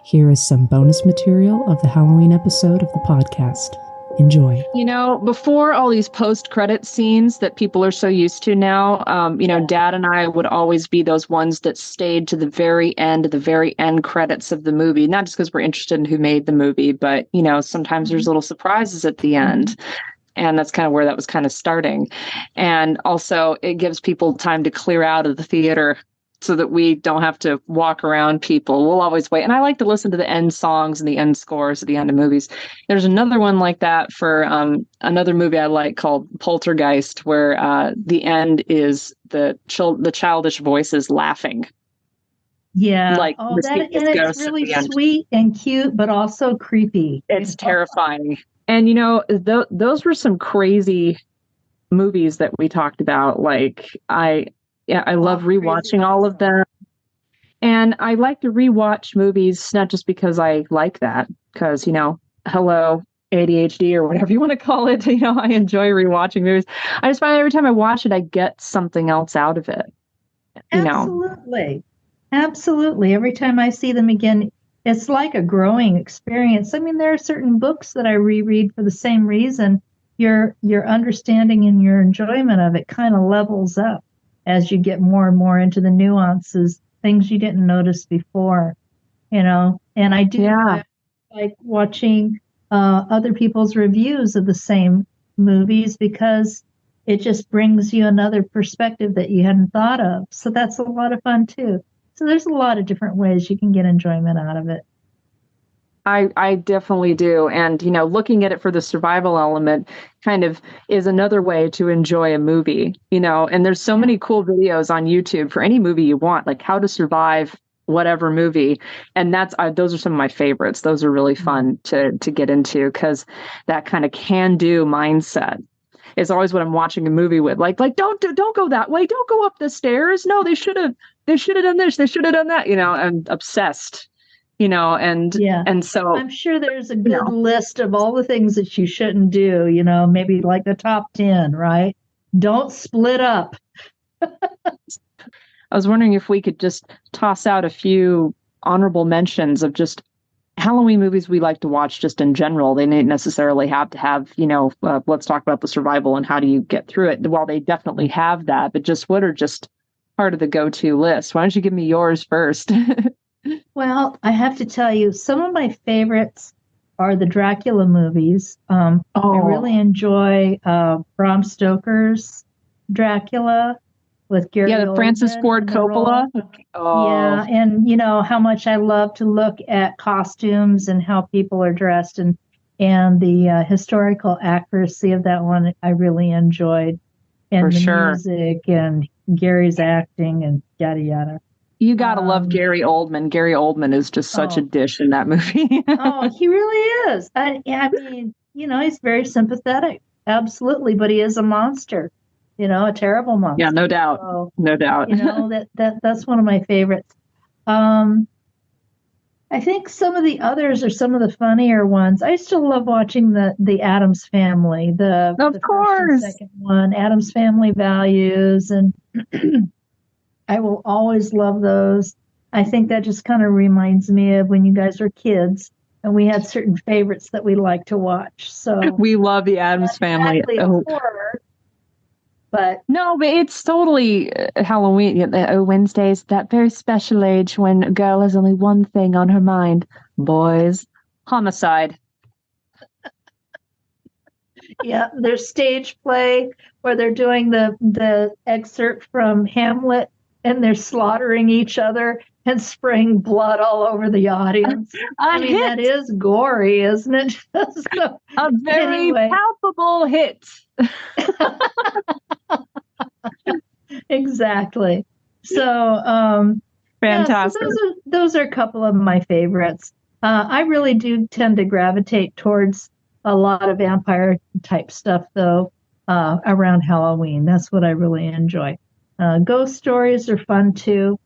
Here is some bonus material of the Halloween episode of the podcast. Enjoy. You know, before all these post-credit scenes that people are so used to now, Dad and I would always be those ones that stayed to the very end credits of the movie. Not just because we're interested in who made the movie, but, sometimes there's little surprises at the end. And that's kind of where that was kind of starting. And also, it gives people time to clear out of the theater so that we don't have to walk around people. We'll always wait. And I like to listen to the end songs and the end scores at the end of movies. There's another one like that for another movie I like called Poltergeist, where the end is the childish voices laughing. Yeah. Like and it's really sweet and cute, but also creepy. It's terrifying. And, those were some crazy movies that we talked about. Like, I love rewatching all of them. And I like to rewatch movies, not just because I like that, because, hello, ADHD or whatever you want to call it. I enjoy rewatching movies. I just find every time I watch it, I get something else out of it. Absolutely. Absolutely. Every time I see them again, it's like a growing experience. I mean, there are certain books that I reread for the same reason. Your understanding and your enjoyment of it kind of levels up as you get more and more into the nuances, things you didn't notice before, and I do like watching other people's reviews of the same movies because it just brings you another perspective that you hadn't thought of. So that's a lot of fun too. So there's a lot of different ways you can get enjoyment out of it. I definitely do. And, looking at it for the survival element kind of is another way to enjoy a movie, and there's so many cool videos on YouTube for any movie you want, like how to survive whatever movie. And those are some of my favorites. Those are really fun to get into because that kind of can-do mindset is always what I'm watching a movie with. Like don't go that way. Don't go up the stairs. No, they should have done this. They should have done that. I'm obsessed. And so I'm sure there's a good list of all the things that you shouldn't do, maybe like the top 10, right? Don't split up. I was wondering if we could just toss out a few honorable mentions of just Halloween movies we like to watch just in general. They didn't necessarily have to have, let's talk about the survival and how do you get through it. Well, they definitely have that, but just what are just part of the go-to list? Why don't you give me yours first? Well, I have to tell you, some of my favorites are the Dracula movies. I really enjoy Bram Stoker's Dracula with Gary Oldman. Yeah, the Francis Ford Coppola. Yeah, and how much I love to look at costumes and how people are dressed and the historical accuracy of that one I really enjoyed. And music and Gary's acting and yada yada. You gotta love Gary Oldman. Gary Oldman is just such a dish in that movie. He really is. I mean, he's very sympathetic, absolutely, but he is a monster. A terrible monster. Yeah, no doubt, no doubt. That's one of my favorites. I think some of the others are some of the funnier ones. I still love watching the Addams Family. The first and second one, Addams Family Values, and I will always love those. I think that just kind of reminds me of when you guys were kids and we had certain favorites that we like to watch. So we love the Addams Family. Exactly a horror, but it's totally Halloween. Wednesday's that very special age when a girl has only one thing on her mind: boys, homicide. Yeah, there's stage play where they're doing the excerpt from Hamlet. And they're slaughtering each other and spraying blood all over the audience. I mean, that is gory, isn't it? So, a very palpable hit. Exactly. So, fantastic. So those are a couple of my favorites. I really do tend to gravitate towards a lot of vampire type stuff, though, around Halloween. That's what I really enjoy. Ghost stories are fun too,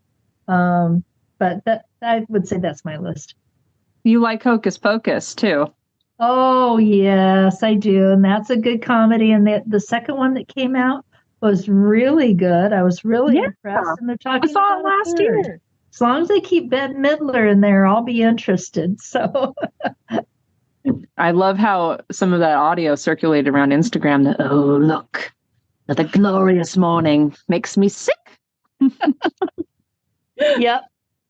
but I would say that's my list. You like Hocus Pocus too? Oh yes, I do, and that's a good comedy. And the second one that came out was really good. I was really impressed. And they're talking. I saw it last year. As long as they keep Bette Midler in there, I'll be interested. So I love how some of that audio circulated around Instagram. That, oh, look, the glorious morning makes me sick. yep.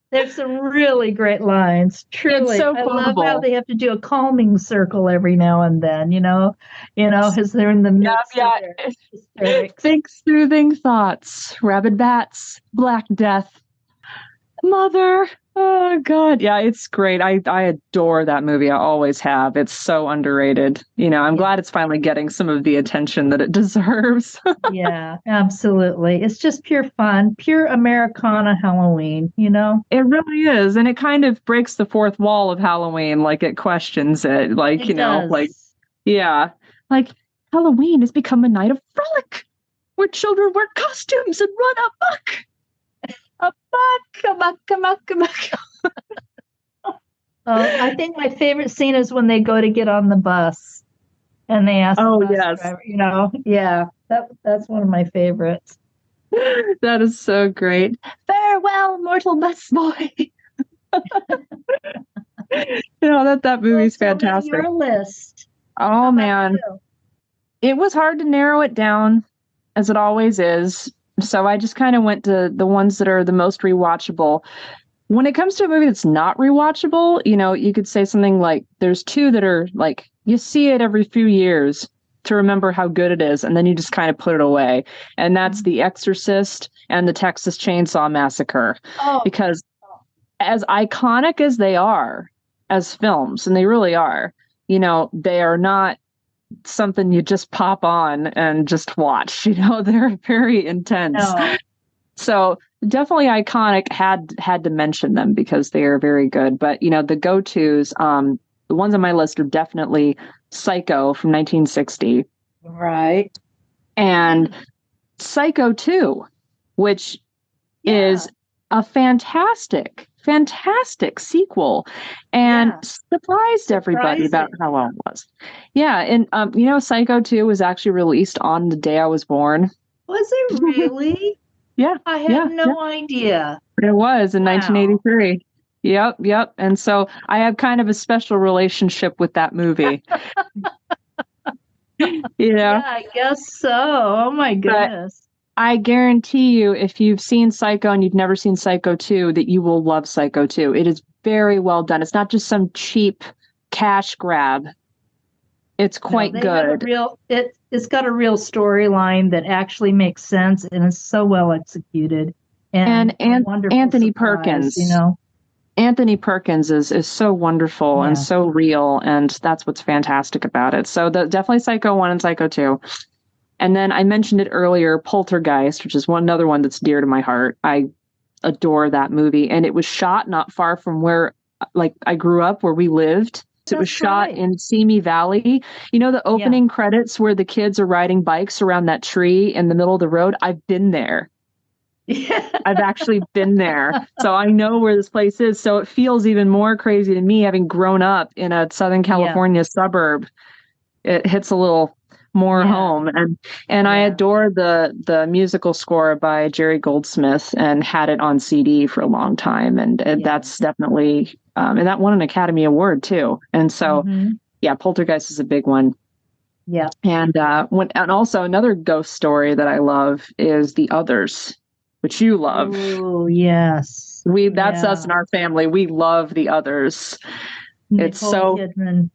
There's some really great lines. Truly. So I quotable. love how they have to do a calming circle every now and then, as they're in the midst of their hysterics. Think soothing thoughts, rabid bats, black death, mother. Oh God. Yeah, it's great. I adore that movie. I always have. It's so underrated. I'm glad it's finally getting some of the attention that it deserves. Yeah, absolutely. It's just pure fun, pure Americana Halloween, It really is. And it kind of breaks the fourth wall of Halloween. Like it questions it. Like, It does. Yeah. Like Halloween has become a night of frolic where children wear costumes and run amok. I think my favorite scene is when they go to get on the bus and they ask the bus driver, yeah, that's one of my favorites. That is so great. Farewell, mortal bus boy. That movie's fantastic. Your list. Oh man. It was hard to narrow it down, as it always is. So I just kind of went to the ones that are the most rewatchable. When it comes to a movie that's not rewatchable, you could say something like there's two that are like you see it every few years to remember how good it is, and then you just kind of put it away. And that's The Exorcist and the Texas Chainsaw Massacre. Oh. Because as iconic as they are as films, and they really are, they are not something you just pop on and just watch. They're very intense. No. So definitely iconic. Had to mention them because they are very good. But the go-tos, the ones on my list are definitely Psycho from 1960, right, and Psycho 2, which is a fantastic sequel, and surprised everybody about how well it was. Yeah, and Psycho 2 was actually released on the day I was born. Was it really? Yeah. I had no idea. It was in 1983. Yep. And so I have kind of a special relationship with that movie. Yeah, I guess so. Oh my goodness. But I guarantee you, if you've seen Psycho and you've never seen Psycho 2, that you will love Psycho 2. It is very well done. It's not just some cheap cash grab. It's quite good. It's got a real storyline that actually makes sense and is so well executed. And Anthony Perkins, Anthony Perkins is so wonderful and so real, and that's what's fantastic about it. So definitely Psycho 1 and Psycho 2. And then I mentioned it earlier, Poltergeist, which is another one that's dear to my heart. I adore that movie. And it was shot not far from where I grew up, where we lived. It was shot in Simi Valley. The opening credits where the kids are riding bikes around that tree in the middle of the road. I've been there. I've actually been there. So I know where this place is. So it feels even more crazy to me, having grown up in a Southern California suburb. It hits a little more home. And I adore the musical score by Jerry Goldsmith, and had it on CD for a long time. And that's definitely, and that won an Academy Award too. And so, Poltergeist is a big one. Yeah. And and also another ghost story that I love is The Others, which you love. Oh, yes. That's us in our family. We love The Others. It's so Kidman.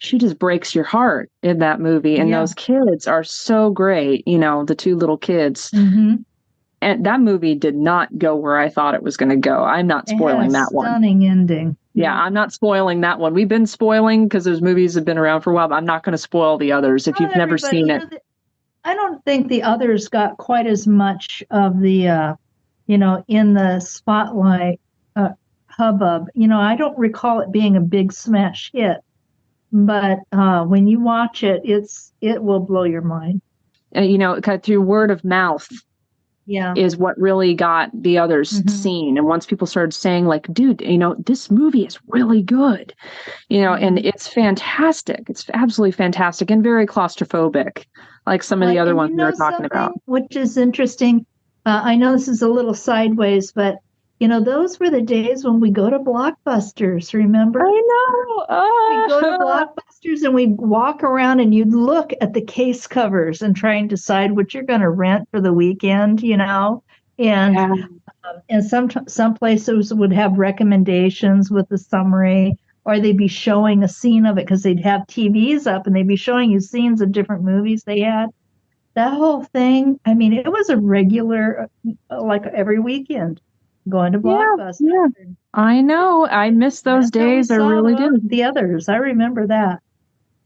she just breaks your heart in that movie. And those kids are so great, the two little kids. Mm-hmm. And that movie did not go where I thought it was going to go. I'm not spoiling that one. Stunning ending. Yeah, I'm not spoiling that one. We've been spoiling because those movies have been around for a while, but I'm not going to spoil The Others if you've never seen it. I don't think The Others got quite as much of the, in the spotlight hubbub. I don't recall it being a big smash hit. But when you watch it, it will blow your mind. Through word of mouth is what really got The Others seen. And once people started saying, like, dude, this movie is really good, and it's fantastic. It's absolutely fantastic and very claustrophobic, like some of the other ones we were talking about. Which is interesting. I know this is a little sideways, but those were the days when we go to Blockbusters, remember? I know. We go to Blockbusters and we walk around and you'd look at the case covers and try and decide what you're going to rent for the weekend, And Yeah. and some places would have recommendations with the summary, or they'd be showing a scene of it because they'd have TVs up and they'd be showing you scenes of different movies they had. That whole thing, I mean, it was a regular, like every weekend, going to Blockbuster. Yeah. I know. I miss those days. I really do. The others, I remember that.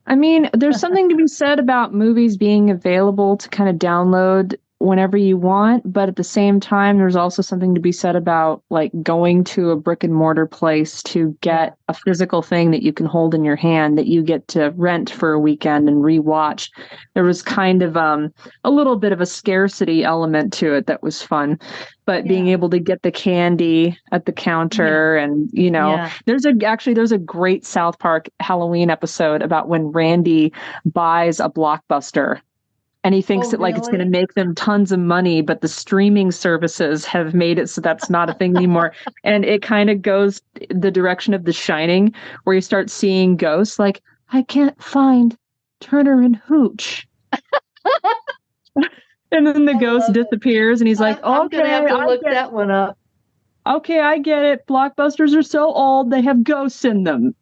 I mean, there's something to be said about movies being available to kind of download whenever you want, but at the same time, there's also something to be said about like going to a brick and mortar place to get a physical thing that you can hold in your hand that you get to rent for a weekend and rewatch. There was kind of a little bit of a scarcity element to it that was fun, but being able to get the candy at the counter and there's a great South Park Halloween episode about when Randy buys a Blockbuster. And he thinks that it's going to make them tons of money, but the streaming services have made it so that's not a thing anymore. And it kind of goes the direction of The Shining, where you start seeing ghosts like, I can't find Turner and Hooch. And then the ghost disappears and he's like, I'm going to have to look that one up. Okay, I get it. Blockbusters are so old, they have ghosts in them.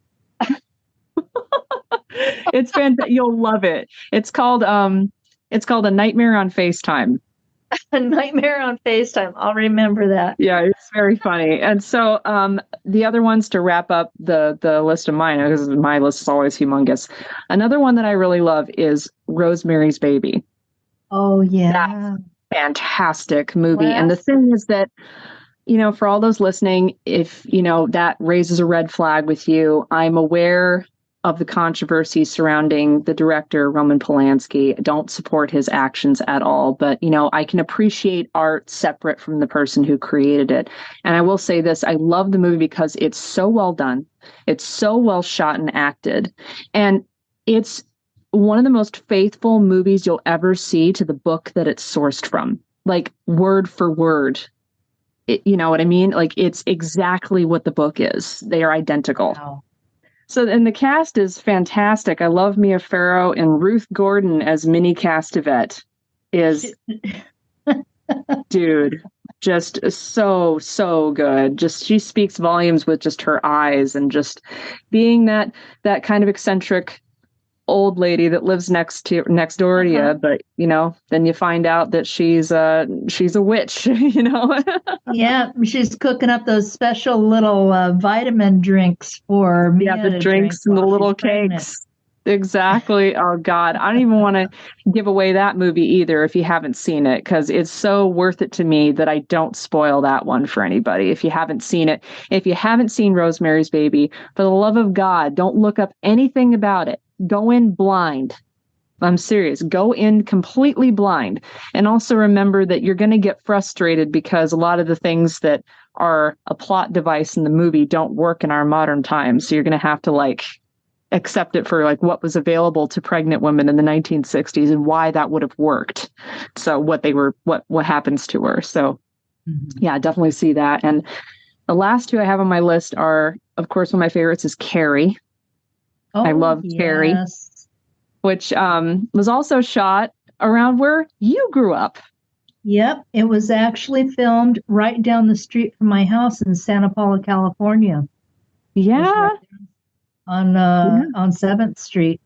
It's fantastic. You'll love it. It's called A Nightmare on FaceTime. A Nightmare on FaceTime. I'll remember that. Yeah, it's very funny. And so the other ones to wrap up the list of mine, because my list is always humongous. Another one that I really love is Rosemary's Baby. Oh, yeah. That's a fantastic movie. And the thing is that, for all those listening, if, that raises a red flag with you, I'm aware of the controversy surrounding the director, Roman Polanski. I don't support his actions at all, but, I can appreciate art separate from the person who created it. And I will say this, I love the movie because it's so well done. It's so well shot and acted. And it's one of the most faithful movies you'll ever see to the book that it's sourced from, like word for word. You know what I mean? Like it's exactly what the book is. They are identical. Wow. So, and the cast is fantastic. I love Mia Farrow, and Ruth Gordon as Minnie Castevet is, dude, just so good. Just she speaks volumes with just her eyes and just being that kind of eccentric old lady that lives next door to you, but then you find out that she's a witch. Yeah, she's cooking up those special little vitamin drinks for me. Yeah, the drinks and the little cakes. Exactly. Oh God, I don't even want to give away that movie either if you haven't seen it, because it's so worth it to me that I don't spoil that one for anybody if you haven't seen it. If you haven't seen Rosemary's Baby, for the love of God, don't look up anything about it. Go in blind. I'm serious. Go in completely blind. And also remember that you're going to get frustrated because a lot of the things that are a plot device in the movie don't work in our modern times. So you're going to have to accept it for what was available to pregnant women in the 1960s and why that would have worked. So what happens to her. So yeah, definitely see that. And the last two I have on my list are, of course, one of my favorites is Carrie. Oh, I love Carrie, which was also shot around where you grew up. Yep. It was actually filmed right down the street from my house in Santa Paula, California. Yeah. On 7th Street,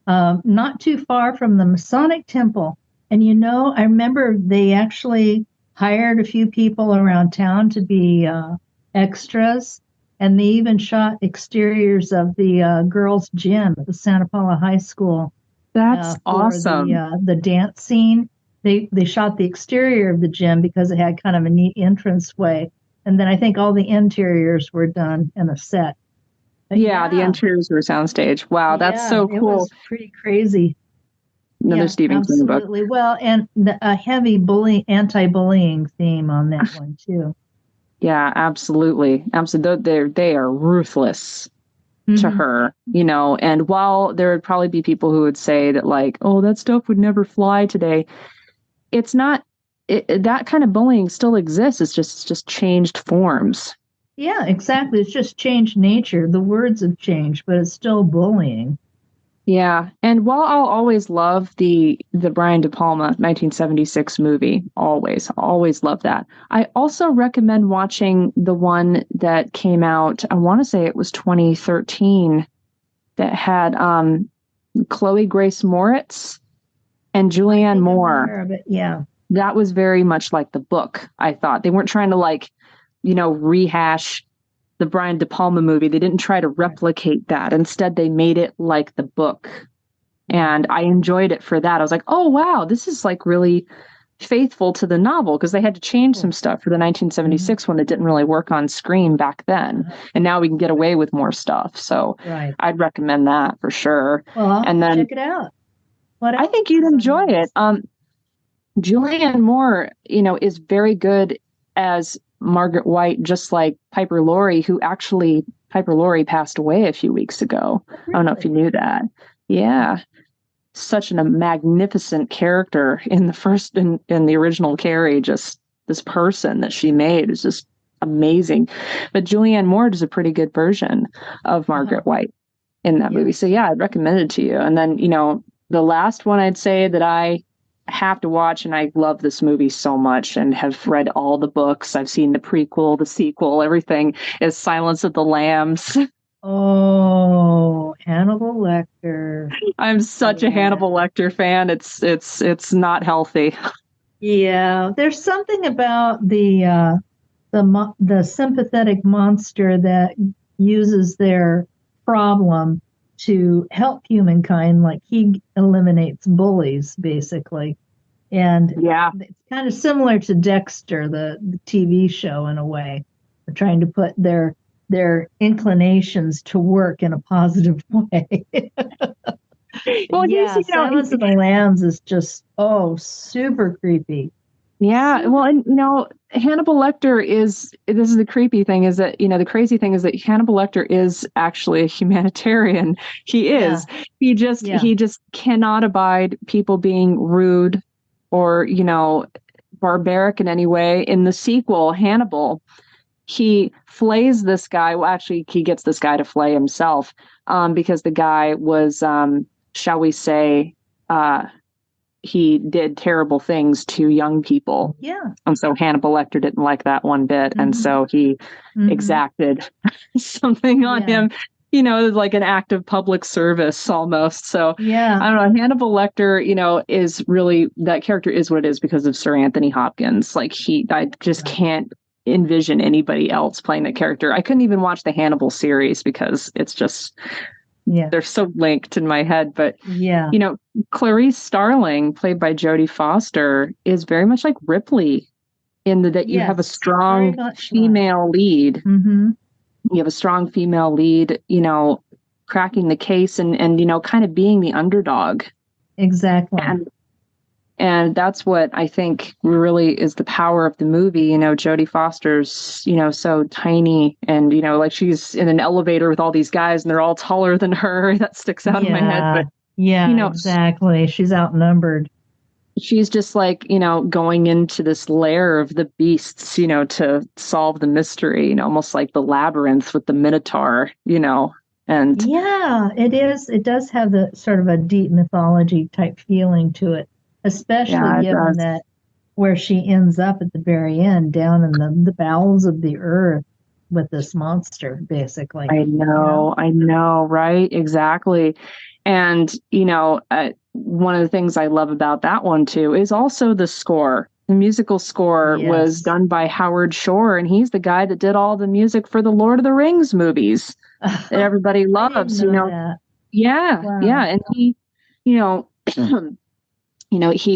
not too far from the Masonic Temple. And I remember they actually hired a few people around town to be extras. And they even shot exteriors of the girls' gym at the Santa Paula High School. That's awesome. The dance scene. They shot the exterior of the gym because it had kind of a neat entranceway. And then I think all the interiors were done in a set. But the interiors were soundstage. Wow, that's so cool. It was pretty crazy. Another Stephen King book. Absolutely. Well, and a heavy anti-bullying theme on that one too. Yeah, absolutely. Absolutely. They are ruthless to her, and while there would probably be people who would say that oh, that stuff would never fly today. It's not that kind of bullying still exists. It's just changed forms. Yeah, exactly. It's just changed nature. The words have changed, but it's still bullying. Yeah. And while I'll always love the Brian De Palma 1976 movie, always love that. I also recommend watching the one that came out, I want to say it was 2013, that had Chloe Grace Moritz and Julianne Moore. Yeah. That was very much like the book, I thought. They weren't trying to rehash the Brian De Palma movie. They didn't try to replicate that. Instead, they made it like the book. And I enjoyed it for that. I was like, oh, wow, this is like really faithful to the novel, because they had to change some stuff for the 1976 one that didn't really work on screen back then. And now we can get away with more stuff. So I'd recommend that for sure. Well, and then check it out. I think you'd enjoy it. Julianne Moore, is very good as Margaret White, just like Piper Laurie, Piper Laurie passed away a few weeks ago. Really? I don't know if you knew that. Yeah. Such a magnificent character in the original Carrie. Just this person that she made is just amazing. But Julianne Moore does a pretty good version of Margaret White in that movie. So yeah, I'd recommend it to you. And then, the last one I'd say that I have to watch, and I love this movie so much and have read all the books. I've seen the prequel, the sequel, everything, is Silence of the Lambs. Oh, Hannibal Lecter. I'm such a Hannibal Lecter fan. It's not healthy. Yeah, there's something about the sympathetic monster that uses their problem to help humankind, like he eliminates bullies, basically. And it's kind of similar to Dexter, the TV show, in a way. They're trying to put their inclinations to work in a positive way. Well, Silence of the Lambs is just, super creepy. Yeah, well, and Hannibal Lecter this is the creepy thing, is that the crazy thing is that Hannibal Lecter is actually a humanitarian. He is. He just cannot abide people being rude or barbaric in any way. In the sequel, Hannibal, he flays this guy. Well, actually, he gets this guy to flay himself because the guy was, shall we say, he did terrible things to young people. Yeah. And so Hannibal Lecter didn't like that one bit. And so he exacted something on him, like an act of public service almost. So I don't know. Hannibal Lecter, is really, that character is what it is because of Sir Anthony Hopkins. Like I just can't envision anybody else playing that character. I couldn't even watch the Hannibal series because it's just, they're so linked in my head. But Clarice Starling, played by Jodie Foster, is very much like Ripley in that you have a strong female lead. Mm-hmm. You have a strong female lead, cracking the case and kind of being the underdog. Exactly. And that's what I think really is the power of the movie. Jodie Foster's, so tiny and, like she's in an elevator with all these guys and they're all taller than her. That sticks out in my head. But exactly. She's outnumbered. She's just like, going into this lair of the beasts, to solve the mystery, almost like the labyrinth with the Minotaur, and it is. It does have the sort of a deep mythology type feeling to it. Especially given that where she ends up at the very end, down in the bowels of the earth with this monster, basically. I know, right? Exactly. And, one of the things I love about that one, too, is also the score. The musical score was done by Howard Shore, and he's the guy that did all the music for the Lord of the Rings movies that everybody loves. That. And he,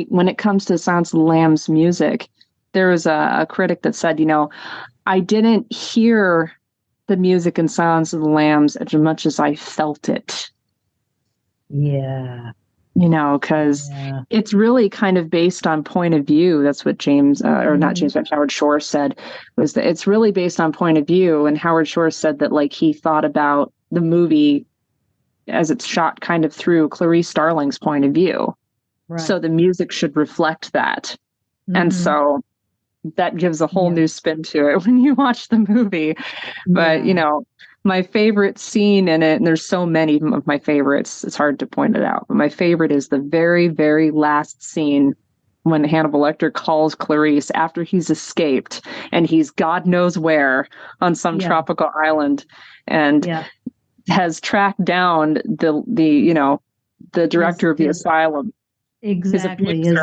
when it comes to Silence of the Lambs music, there was a critic that said, I didn't hear the music in Silence of the Lambs as much as I felt it. Yeah. Because it's really kind of based on point of view. That's what but Howard Shore said, was that it's really based on point of view. And Howard Shore said that like he thought about the movie as it's shot kind of through Clarice Starling's point of view. Right. So the music should reflect that. And so that gives a whole new spin to it when you watch the movie. But, my favorite scene in it, and there's so many of my favorites, it's hard to point it out, but my favorite is the very, very last scene when Hannibal Lecter calls Clarice after he's escaped and he's God knows where on some tropical island and has tracked down the director of the asylum. Exactly. His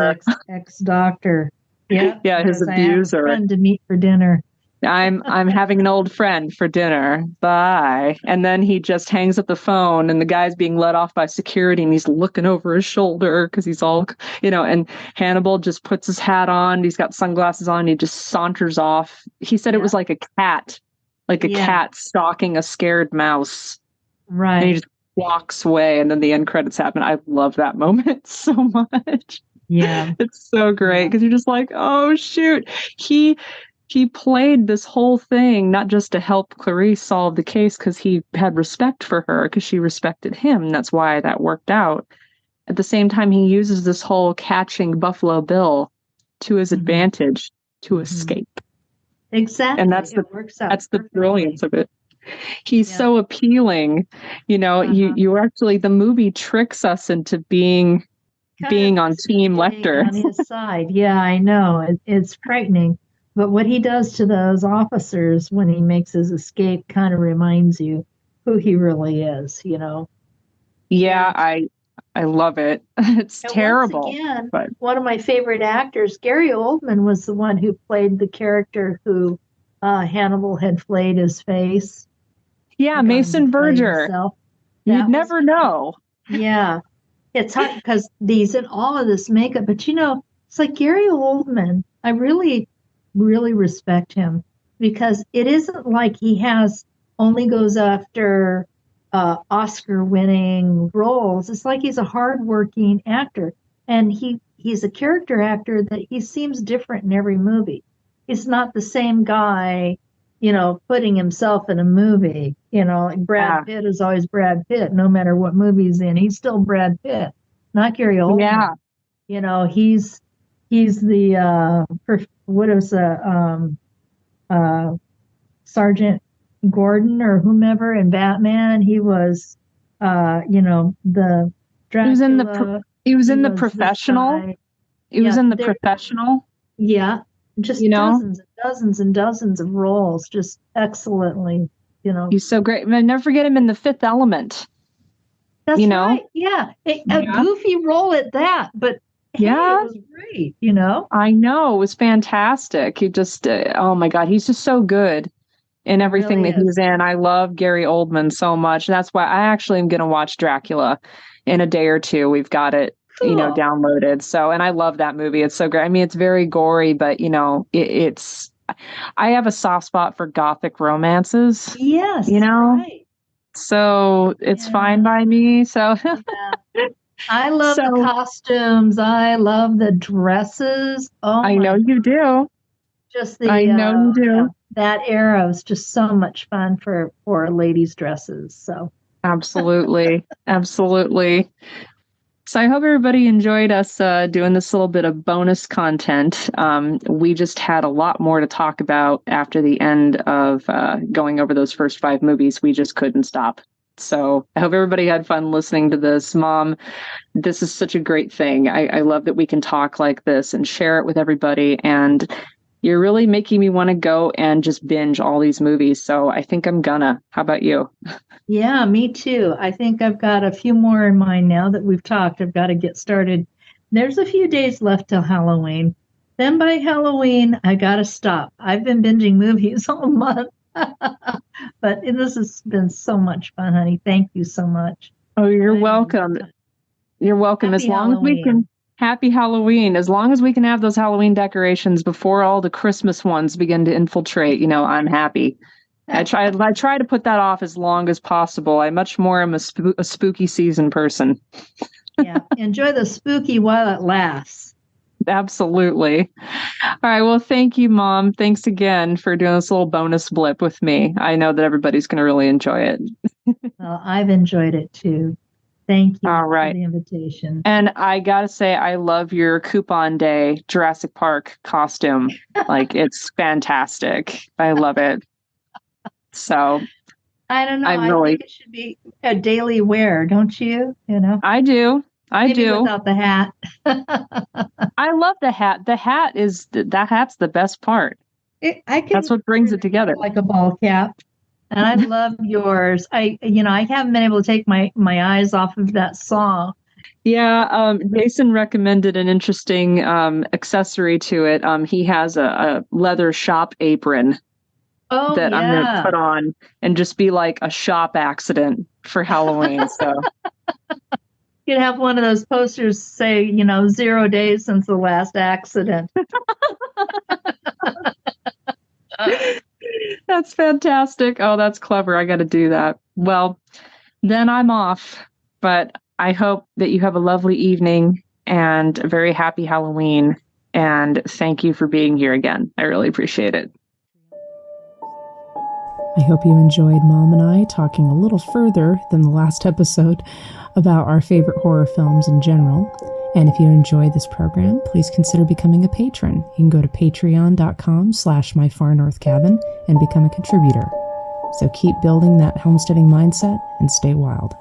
ex-doctor. Yeah. Yeah. His abuser. I have a friend to meet for dinner. I'm having an old friend for dinner. Bye. And then he just hangs up the phone and the guy's being let off by security and he's looking over his shoulder because he's all, and Hannibal just puts his hat on. He's got sunglasses on. He just saunters off. He said it was like a cat stalking a scared mouse. Right. And he just walks away and then the end credits happen. I love that moment so much. Yeah. It's so great because you're just like, oh, shoot. He played this whole thing not just to help Clarice solve the case because he had respect for her because she respected him. And that's why that worked out. At the same time, he uses this whole catching Buffalo Bill to his advantage to escape. Exactly. And that's the brilliance of it. He's so appealing. You actually, the movie tricks us into being on Team Lecter. On his side. Yeah, I know. It's frightening. But what he does to those officers when he makes his escape kind of reminds you who he really is, Yeah, I love it. It's terrible. Once again, one of my favorite actors, Gary Oldman, was the one who played the character who Hannibal had flayed his face. Yeah, Mason Verger. You'd never know. Yeah. It's hard because he's in all of this makeup, but it's like Gary Oldman. I really respect him because it isn't like he only goes after Oscar-winning roles. It's like he's a hardworking actor, and he's a character actor that he seems different in every movie. He's not the same guy, putting himself in a movie. Like Brad Pitt is always Brad Pitt, no matter what movie he's in. He's still Brad Pitt, not Gary Oldman. Yeah. He's the what is Sergeant Gordon or whomever in Batman. He was the Dracula. He was in the Professional. He was in the Professional. Yeah, just dozens and dozens and dozens of roles, just excellently. He's so great. I never forget him in The Fifth Element. That's right. Yeah, a goofy role at that, but. Hey, it was great, I know, it was fantastic. He just, oh my God, he's just so good in everything that he's in. I love Gary Oldman so much. That's why I actually am going to watch Dracula in a day or two. We've got it, downloaded. So, and I love that movie. It's so great. I mean, it's very gory, but it's, I have a soft spot for Gothic romances. Yes. Right. So it's fine by me. So. I love the costumes. I love the dresses. Oh, I know you do. I know you do. That era was just so much fun for ladies' dresses. So absolutely, absolutely. So I hope everybody enjoyed us doing this little bit of bonus content. We just had a lot more to talk about after the end of going over those first 5 movies. We just couldn't stop. So I hope everybody had fun listening to this. Mom, this is such a great thing. I love that we can talk like this and share it with everybody. And you're really making me want to go and just binge all these movies. So I think I'm gonna. How about you? Yeah, me too. I think I've got a few more in mind now that we've talked. I've got to get started. There's a few days left till Halloween. Then by Halloween, I got to stop. I've been binging movies all month. But this has been so much fun, honey. Thank you so much. Oh, you're welcome. You're welcome. As long as we can, happy Halloween. As long as we can have those Halloween decorations before all the Christmas ones begin to infiltrate, I'm happy. I try to put that off as long as possible. I much more am a spooky season person. Yeah, enjoy the spooky while it lasts. Absolutely. All right. Well, thank you, Mom. Thanks again for doing this little bonus blip with me. I know that everybody's going to really enjoy it. Well, I've enjoyed it too. Thank you All for right. the invitation. And I gotta say, I love your Coupon Day Jurassic Park costume. Like, it's fantastic. I love it. So I don't know. I I really, think it should be a daily wear, don't you? You know, I do. I maybe do. without the hat. I love the hat. The hat is, that hat's the best part. That's what brings it together. Like a ball cap. And I love yours. I haven't been able to take my eyes off of that song. Yeah, Jason recommended an interesting accessory to it. He has a leather shop apron that I'm going to put on and just be like a shop accident for Halloween. So you'd have one of those posters say, 0 days since the last accident. That's fantastic. Oh, that's clever. I got to do that. Well, then I'm off, but I hope that you have a lovely evening and a very happy Halloween. And thank you for being here again. I really appreciate it. I hope you enjoyed Mom and I talking a little further than the last episode about our favorite horror films in general. And if you enjoyed this program, please consider becoming a patron. You can go to patreon.com/myfarnorthcabin and become a contributor. So keep building that homesteading mindset and stay wild.